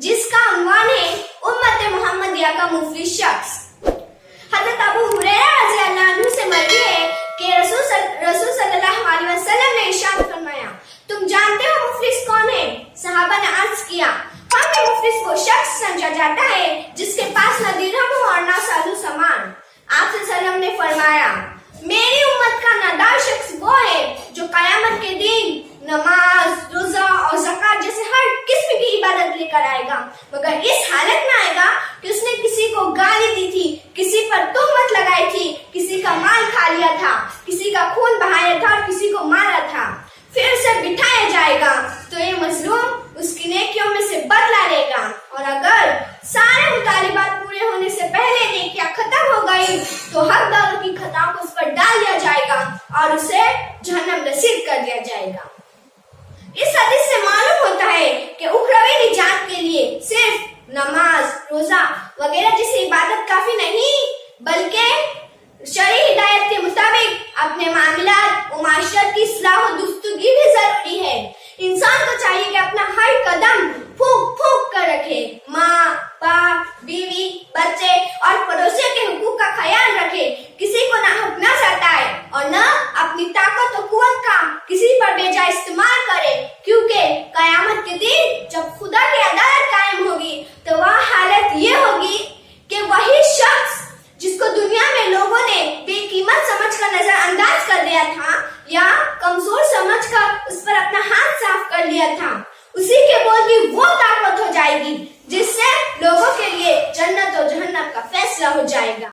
جس کا عنوان ہے امت محمدیہ کا مفلس شخص۔ حضرت ابو ہریرہ رضی اللہ عنہ سے مروی ہے کہ رسول صلی اللہ علیہ وسلم نے ارشاد فرمایا، تم جانتے ہو مفلس کون ہے؟ صحابہ نے عرض کیا، ہمیں مفلس وہ شخص سمجھا جاتا ہے جس کے پاس نہ درہم ہو اور نہ سالو سامان۔ آپ صلی اللہ علیہ وسلم نے فرمایا، میری امت کا نادار شخص وہ ہے جو قیامت کے دن نماز، روزہ اور زکوٰۃ جیسے ہر قسم کی عبادت لے کر آئے گا، مگر اس حالت میں آئے گا کہ اس نے کسی کو گالی دی تھی، کسی پر تہمت لگائی تھی، کسی کا مال کھا لیا تھا، کسی کا خون بہایا تھا اور کسی کو مارا تھا۔ پھر اسے بٹھایا جائے گا تو یہ مظلوم اس کی نیکیوں میں سے بدلہ لے گا، اور اگر سارے مطالبات پورے ہونے سے پہلے نیکیاں ختم ہو گئی تو حقداروں کی خطاؤں کو اس پر ڈال دیا جائے گا اور اسے جہنم نصیب کر دیا جائے گا۔ اس حدیث سے معلوم ہوتا ہے کہ اخروی نجات کے لیے صرف نماز، روزہ وغیرہ جیسی عبادت کافی نہیں، بلکہ شرعی ہدایت کے مطابق اپنے معاملات و معاشرت کی اصلاح و درستگی بھی ضروری ہے۔ انسان کو چاہیے کہ اپنا ہر قدم پھونک پھونک کر رکھے، ماں، باپ، بیوی، بچے اور پڑوسیوں کے حقوق کا خیال رکھے، کسی کو نہ حق نہ جتائے اور نہ اپنی طاقت و قوت کا کسی پر بے جا استعمال کرے، کیونکہ قیامت کے دن جب خدا کی عدالت قائم ہوگی تو وہ حالت یہ ہوگی کہ وہی شخص جس کو دنیا میں لوگوں نے بے قیمت سمجھ کر نظر انداز کر دیا تھا یا کمزور سمجھ کر اس پر اپنا ہاتھ صاف کر لیا تھا، اسی کے بول کی وہ طاقت ہو جائے گی جس سے لوگوں کے لیے جنت و جہنم کا فیصلہ ہو جائے گا۔